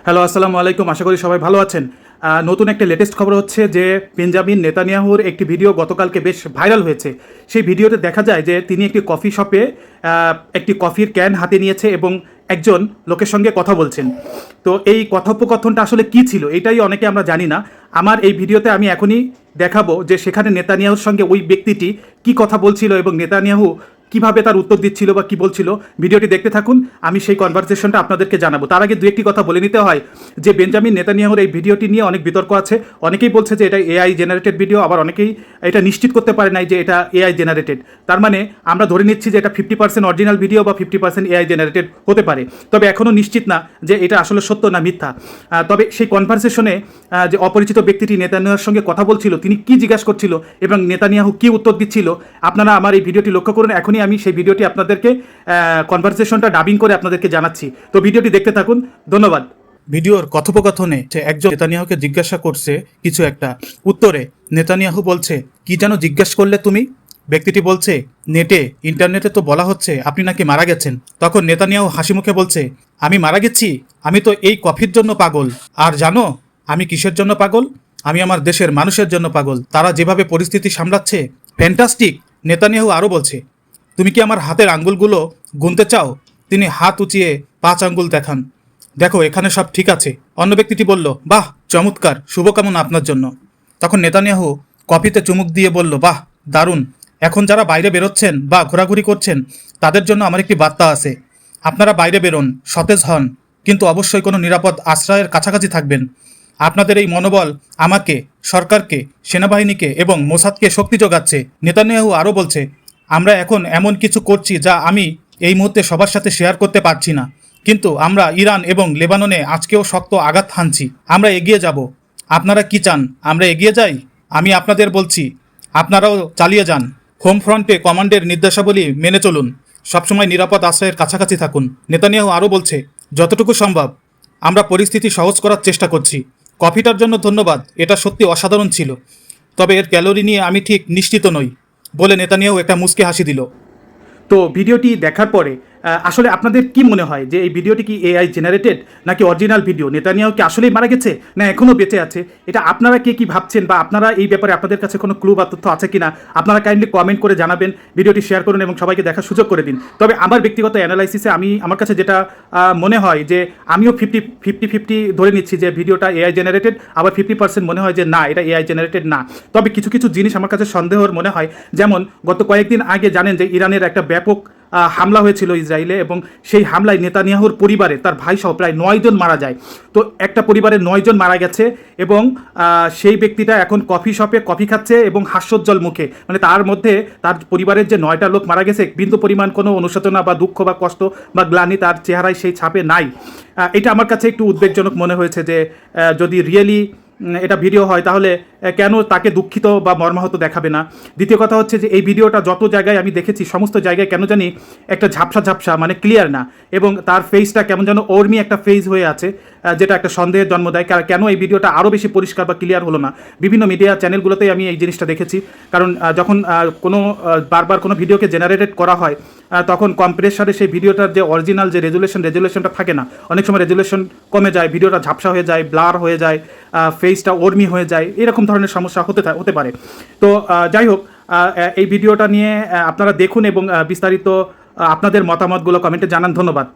Hello, আসসালামু আলাইকুম। আশা করি সবাই ভালো আছেন। নতুন একটা লেটেস্ট খবর হচ্ছে যে বেঞ্জামিন নেতানিয়াহুর একটি ভিডিও গতকালকে বেশ ভাইরাল হয়েছে। সেই ভিডিওতে দেখা যায় যে তিনি একটি কফি শপে একটি কফির ক্যান হাতে নিয়েছে এবং একজন লোকের সঙ্গে কথা বলছেন। তো এই কথোপকথনটা আসলে কী ছিল এটাই অনেকে আমরা জানি না। আমার এই ভিডিওতে আমি এখনই দেখাবো যে সেখানে নেতানিয়াহুর সঙ্গে ওই ব্যক্তিটি কি কথা বলছিল এবং নেতানিয়াহু কিভাবে তার উত্তর দিচ্ছিল বা কি বলছিল। ভিডিওটি দেখতে থাকুন, আমি সেই কনভারসেশনটা আপনাদেরকে জানাবো। তার আগে দু একটি কথা বলে নিতে হয় যে বেঞ্জামিন নেতানিয়াহুর এই ভিডিওটি নিয়ে অনেক বিতর্ক আছে। অনেকেই বলছে যে এটা এআই জেনারেটেড ভিডিও, আবার অনেকেই এটা নিশ্চিত করতে পারে নাই যে এটা এআই জেনারেটেড। তার মানে আমরা ধরে নিচ্ছি যে এটা 50% অরিজিনাল ভিডিও বা 50% এআই জেনারেটেড হতে পারে, তবে এখনও নিশ্চিত না যে এটা আসলে সত্য না মিথ্যা। তবে সেই কনভারসেশনে যে অপরিচিত ব্যক্তিটি নেতানিয়াহুর সঙ্গে কথা বলছিল, তিনি কি জিজ্ঞাসা করছিল এবং নেতানিয়াহু কি উত্তর দিচ্ছিল, আপনারা আমার এই ভিডিওটি লক্ষ্য করুন। এখনই আমি সেই ভিডিওটি আপনাদেরকে কনভারসেশনটা ডাবিং করে আপনাদেরকে জানাচ্ছি। তো ভিডিওটি দেখতে থাকুন, ধন্যবাদ। ভিডিওর কথোপকথনে একজন নেতানিয়াহুকে জিজ্ঞাসা করছে কিছু একটা, উত্তরে নেতানিয়াহু বলছে, কি যেন জিজ্ঞাসা করলে তুমি? ব্যক্তিটি বলছে, ইন্টারনেটে তো বলা হচ্ছে আপনি নাকি মারা গেছেন। তখন নেতানিয়াহু হাসি মুখে বলছে, আমি মারা গেছি? আমি তো এই কফির জন্য পাগল। আর জানো আমি কিসের জন্য পাগল? আমি আমার দেশের মানুষের জন্য পাগল। তারা যেভাবে পরিস্থিতি সামলাচ্ছে, ফ্যান্টাস্টিক। নেতানিয়াহু আরও বলছে, তুমি কি আমার হাতের আঙ্গুলগুলো গুনতে চাও? তিনি হাত উঁচিয়ে 5 আঙ্গুল দেখান। দেখো এখানে সব ঠিক আছে। অন্য ব্যক্তিটি বলল, বাহ চমৎকার, শুভকামনা আপনার জন্য। তখন নেতানিয়াহু কফিতে চুমুক দিয়ে বলল, বাহ দারুণ। এখন যারা বাইরে বেরোচ্ছেন বা ঘোরাঘুরি করছেন তাদের জন্য আমার একটি বার্তা আছে। আপনারা বাইরে বেরোন, সতেজ হন, কিন্তু অবশ্যই কোনো নিরাপদ আশ্রয়ের কাছাকাছি থাকবেন। আপনাদের এই মনোবল আমাকে, সরকারকে, সেনাবাহিনীকে এবং মোসাদকে শক্তি যোগাচ্ছে। নেতানিয়াহু আরও বলছে, আমরা এখন এমন কিছু করছি যা আমি এই মুহূর্তে সবার সাথে শেয়ার করতে পারছি না, কিন্তু আমরা ইরান এবং লেবাননে আজকেও শক্ত আঘাত হানছি। আমরা এগিয়ে যাব। আপনারা কি চান আমরা এগিয়ে যাই? আমি আপনাদের বলছি, আপনারাও চালিয়ে যান। হোম ফ্রন্টে কমান্ডের নির্দেশাবলী মেনে চলুন। সবসময় নিরাপদ আশ্রয়ের কাছাকাছি থাকুন। নেতানিয়াহু আরও বলছে, যতটুকু সম্ভব আমরা পরিস্থিতি সহজ করার চেষ্টা করছি। কফিটার জন্য ধন্যবাদ, এটা সত্যি অসাধারণ ছিল, তবে এর ক্যালোরি নিয়ে আমি ঠিক নিশ্চিত নই বলে নেতানিয়াহু একটা মুচকি হাসি দিল। তো ভিডিওটি দেখার পরে আসলে আপনাদের কি মনে হয় যে এই ভিডিওটি কি এআই জেনারেটেড নাকি অরিজিনাল ভিডিও? নেতানিয়াহু কি আসলেই মারা গেছে না এখনও বেঁচে আছে? এটা আপনারা কে কি ভাবছেন বা আপনারা এই ব্যাপারে আপনাদের কাছে কোনো ক্লু বা তথ্য আছে কিনা আপনারা কাইন্ডলি কমেন্ট করে জানাবেন। ভিডিওটি শেয়ার করুন এবং সবাইকে দেখার সুযোগ করে দিন। তবে আমার ব্যক্তিগত অ্যানালাইসিসে আমার কাছে যেটা মনে হয় যে আমিও 50-50 ধরে নিচ্ছি যে ভিডিওটা এআই জেনারেটেড, আবার 50% মনে হয় যে না, এটা এআই জেনারেটেড না। তবে কিছু কিছু জিনিস আমার কাছে সন্দেহর মনে হয়। যেমন গত কয়েকদিন আগে জানেন যে ইরানের একটা ব্যাপক হামলা হয়েছিল ইসরায়েলে, এবং সেই হামলায় নেতানিয়াহুর পরিবারে তার ভাই সহ প্রায় 9 জন মারা যায়। তো একটা পরিবারের 9 জন মারা গেছে এবং সেই ব্যক্তিটা এখন কফি শপে কফি খাচ্ছে এবং হাস্যোজ্জ্বল মুখে, মানে তার মধ্যে তার পরিবারের যে 9টা লোক মারা গেছে বিন্দু পরিমাণ কোনো অনুশোচনা বা দুঃখ বা কষ্ট বা গ্লানি তার চেহারায় সেই ছাপে নাই। এটা আমার কাছে একটু উদ্বেগজনক মনে হয়েছে যে যদি রিয়েলি এটা ভিডিও হয় তাহলে কেন তাকে দুঃখিত বা মর্মাহত দেখাবে না? দ্বিতীয় কথা হচ্ছে যে এই ভিডিওটা যত জায়গায় আমি দেখেছি সমস্ত জায়গায় কেন জানি একটা ঝাপসা ঝাপসা, মানে ক্লিয়ার না, এবং তার ফেসটা কেমন যেন ওর্মি একটা ফেস হয়ে আছে, যেটা একটা সন্দেহের জন্ম দেয়। কেন এই ভিডিওটা আরও বেশি পরিষ্কার বা ক্লিয়ার হলো না? বিভিন্ন মিডিয়া চ্যানেলগুলোতেই আমি এই জিনিসটা দেখেছি। কারণ যখন কোনো বারবার কোনো ভিডিওকে জেনারেটেড করা হয় তখন কম্প্রেসারে সেই ভিডিওটার যে অরিজিনাল যে রেজুলেশনটা থাকে না, অনেক সময় রেজুলেশন কমে যায়, ভিডিওটা ঝাপসা হয়ে যায়, ব্লার হয়ে যায়, ফেসটা ওর্মি হয়ে যায়, এরকম ধরনের সমস্যা হতে পারে। তো যাই হোক, এই ভিডিওটা নিয়ে আপনারা দেখুন এবং বিস্তারিত আপনাদের মতামতগুলো কমেন্টে জানান। ধন্যবাদ।